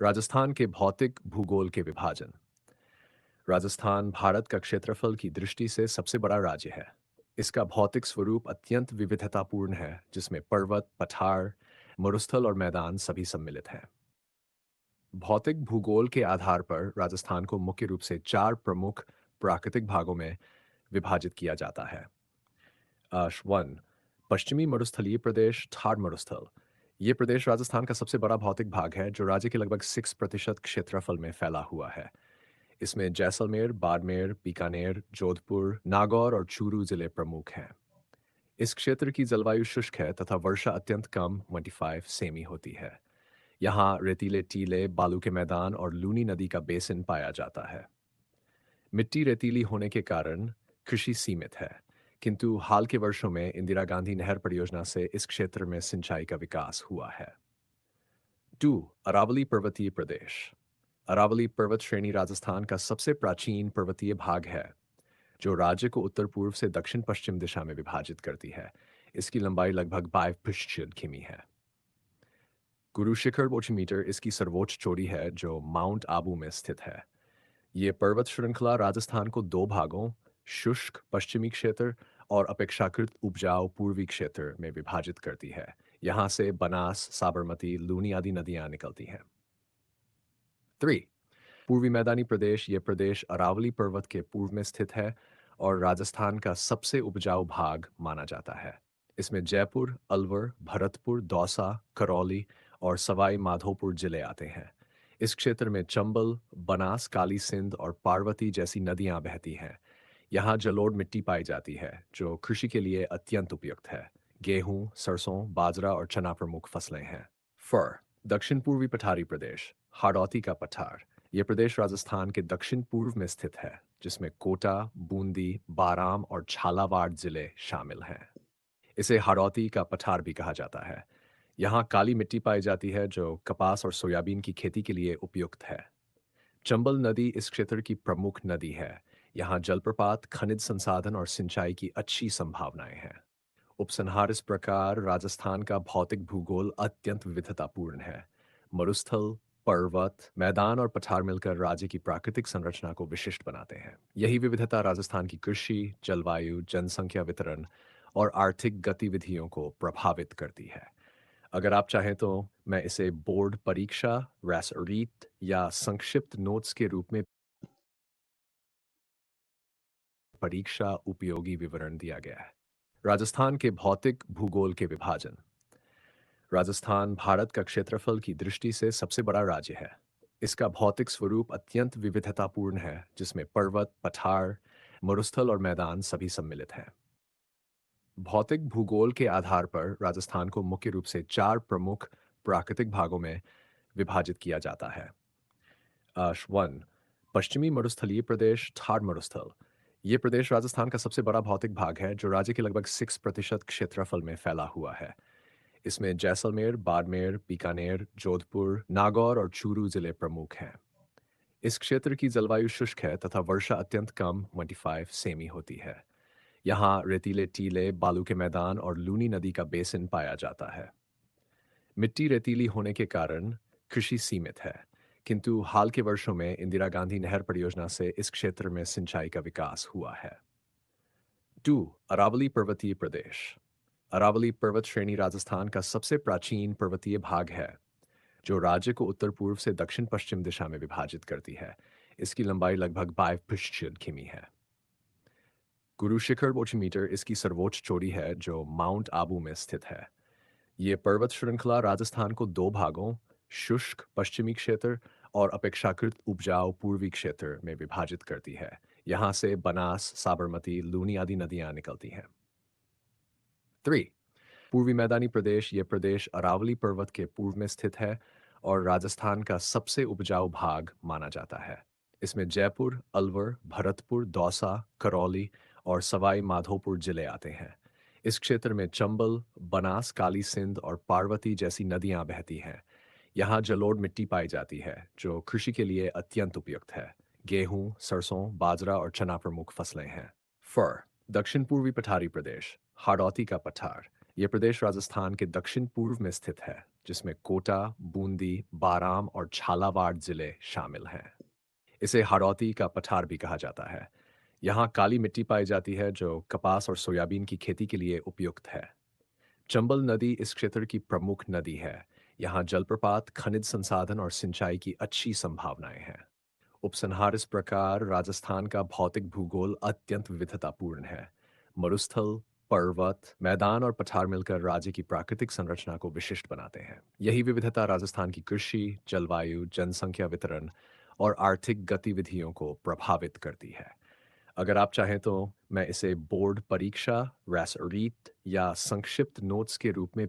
राजस्थान के भौतिक भूगोल के विभाजन। राजस्थान भारत का क्षेत्रफल की दृष्टि से सबसे बड़ा राज्य है। इसका भौतिक स्वरूप अत्यंत विविधतापूर्ण है, जिसमें पर्वत, पठार, मरुस्थल और मैदान सभी सम्मिलित हैं। भौतिक भूगोल के आधार पर राजस्थान को मुख्य रूप से चार प्रमुख प्राकृतिक भागों में विभाजित किया जाता है। वन, पश्चिमी मरुस्थलीय प्रदेश, थार मरुस्थल। ये प्रदेश राजस्थान का सबसे बड़ा भौतिक भाग है, जो राज्य के लगभग 6% क्षेत्रफल में फैला हुआ है। इसमें जैसलमेर, बाड़मेर, बीकानेर, जोधपुर, नागौर और चूरू जिले प्रमुख हैं। इस क्षेत्र की जलवायु शुष्क है तथा वर्षा अत्यंत कम 25 सेमी होती है। यहाँ रेतीले टीले, बालू के मैदान और लूनी नदी का बेसिन पाया जाता है। मिट्टी रेतीली होने के कारण कृषि सीमित है, किंतु हाल के वर्षों में इंदिरा गांधी नहर परियोजना से इस क्षेत्र में सिंचाई का विकास हुआ है। टू, अरावली पर्वतीय प्रदेश। अरावली पर्वत श्रेणी राजस्थान का सबसे प्राचीन पर्वतीय भाग है, जो राज्य को उत्तर पूर्व से दक्षिण पश्चिम दिशा में विभाजित करती है। इसकी लंबाई लगभग 22 किमी है। गुरु शिखर 40 मीटर इसकी सर्वोच्च चोटी है, जो माउंट आबू में स्थित है। ये पर्वत श्रृंखला राजस्थान को दो भागों, शुष्क पश्चिमी क्षेत्र और अपेक्षाकृत उपजाऊ पूर्वी क्षेत्र में विभाजित करती है। यहाँ से बनास, साबरमती, लूनी आदि नदियाँ निकलती हैं। थ्री, पूर्वी मैदानी प्रदेश। ये प्रदेश अरावली पर्वत के पूर्व में स्थित है और राजस्थान का सबसे उपजाऊ भाग माना जाता है। इसमें जयपुर, अलवर, भरतपुर, दौसा, करौली और सवाई माधोपुर जिले आते हैं। इस क्षेत्र में चंबल, बनास, काली सिंध और पार्वती जैसी नदियां बहती हैं। यहाँ जलोढ़ मिट्टी पाई जाती है, जो कृषि के लिए अत्यंत उपयुक्त है। गेहूं, सरसों, बाजरा और चना प्रमुख फसलें हैं। फर, दक्षिण पूर्वी पठारी प्रदेश, हाड़ौती का पठार। ये प्रदेश राजस्थान के दक्षिण पूर्व में स्थित है, जिसमें कोटा, बूंदी, बाराम और झालावाड़ जिले शामिल हैं। इसे हाड़ौती का पठार भी कहा जाता है। यहाँ काली मिट्टी पाई जाती है, जो कपास और सोयाबीन की खेती के लिए उपयुक्त है। चंबल नदी इस क्षेत्र की प्रमुख नदी है। यहाँ जलप्रपात, खनिज संसाधन और सिंचाई की अच्छी संभावनाएं हैं। उपसंहार इस प्रकार राजस्थान का भौतिक भूगोल अत्यंत विविधतापूर्ण है। मरुस्थल, पर्वत, मैदान और पठार मिलकर राज्य की प्राकृतिक संरचना को विशिष्ट बनाते हैं। यही विविधता राजस्थान की कृषि, जलवायु, जनसंख्या वितरण और आर्थिक गतिविधियों को प्रभावित करती है। अगर आप चाहें तो मैं इसे बोर्ड परीक्षा, रैसरीट या संक्षिप्त नोट्स के रूप में परीक्षा उपयोगी विवरण दिया गया है। राजस्थान के भौतिक भूगोल के विभाजन। राजस्थान भारत का क्षेत्रफल की दृष्टि से सबसे बड़ा राज्य है। इसका भौतिक स्वरूप अत्यंत विविधतापूर्ण है, जिसमें पर्वत, पठार, मरुस्थल और मैदान सभी सम्मिलित हैं। भौतिक भूगोल के आधार पर राजस्थान को मुख्य रूप से चार प्रमुख प्राकृतिक भागों में विभाजित किया जाता है। वन, पश्चिमी मरुस्थलीय प्रदेश, थार मरुस्थल। ये प्रदेश राजस्थान का सबसे बड़ा भौतिक भाग है, जो राज्य के लगभग 6% क्षेत्रफल में फैला हुआ है। इसमें जैसलमेर, बाड़मेर, बीकानेर, जोधपुर, नागौर और चूरू जिले प्रमुख हैं। इस क्षेत्र की जलवायु शुष्क है तथा वर्षा अत्यंत कम 25 सेमी होती है। यहाँ रेतीले टीले, बालू के मैदान और लूनी नदी का बेसिन पाया जाता है। मिट्टी रेतीली होने के कारण कृषि सीमित है, किंतु हाल के वर्षों में इंदिरा गांधी नहर परियोजना से इस क्षेत्र में सिंचाई का विकास हुआ है। टू, अरावली पर्वतीय प्रदेश। अरावली पर्वत श्रेणी राजस्थान का सबसे प्राचीन पर्वतीय भाग है, जो राज्य को उत्तर पूर्व से दक्षिण पश्चिम दिशा में विभाजित करती है। इसकी लंबाई लगभग 22 किमी है। गुरु शिखर 40 मीटर इसकी सर्वोच्च चोटी है, जो माउंट आबू में स्थित है। ये पर्वत श्रृंखला राजस्थान को दो भागों, शुष्क पश्चिमी क्षेत्र और अपेक्षाकृत उपजाऊ पूर्वी क्षेत्र में विभाजित करती है। यहाँ से बनास, साबरमती, लूनी आदि नदियाँ निकलती हैं। थ्री, पूर्वी मैदानी प्रदेश। ये प्रदेश अरावली पर्वत के पूर्व में स्थित है और राजस्थान का सबसे उपजाऊ भाग माना जाता है। इसमें जयपुर, अलवर, भरतपुर, दौसा, करौली और सवाई माधोपुर जिले आते हैं। इस क्षेत्र में चंबल, बनास, काली सिंध और पार्वती जैसी नदियां बहती हैं। यहाँ जलोढ़ मिट्टी पाई जाती है, जो कृषि के लिए अत्यंत उपयुक्त है। गेहूं, सरसों, बाजरा और चना प्रमुख फसलें हैं। फर, दक्षिण पूर्वी पठारी प्रदेश, हाड़ौती का पठार। ये प्रदेश राजस्थान के दक्षिण पूर्व में स्थित है, जिसमें कोटा, बूंदी, बाराम और झालावाड़ जिले शामिल हैं। इसे हाड़ौती का पठार भी कहा जाता है। यहाँ काली मिट्टी पाई जाती है जो कपास और सोयाबीन की खेती के लिए उपयुक्त है। चंबल नदी इस क्षेत्र की प्रमुख नदी है। यहाँ जलप्रपात, खनिज संसाधन और सिंचाई की अच्छी संभावनाएं हैं। उपसंहार इस प्रकार राजस्थान का भौतिक भूगोल अत्यंत विविधतापूर्ण है। मरुस्थल, पर्वत, मैदान और पठार मिलकर राज्य की प्राकृतिक संरचना को विशिष्ट बनाते हैं। यही विविधता राजस्थान की कृषि, जलवायु, जनसंख्या वितरण और आर्थिक गतिविधियों को प्रभावित करती है। अगर आप चाहें तो मैं इसे बोर्ड परीक्षा, रैस रीट या संक्षिप्त नोट्स के रूप में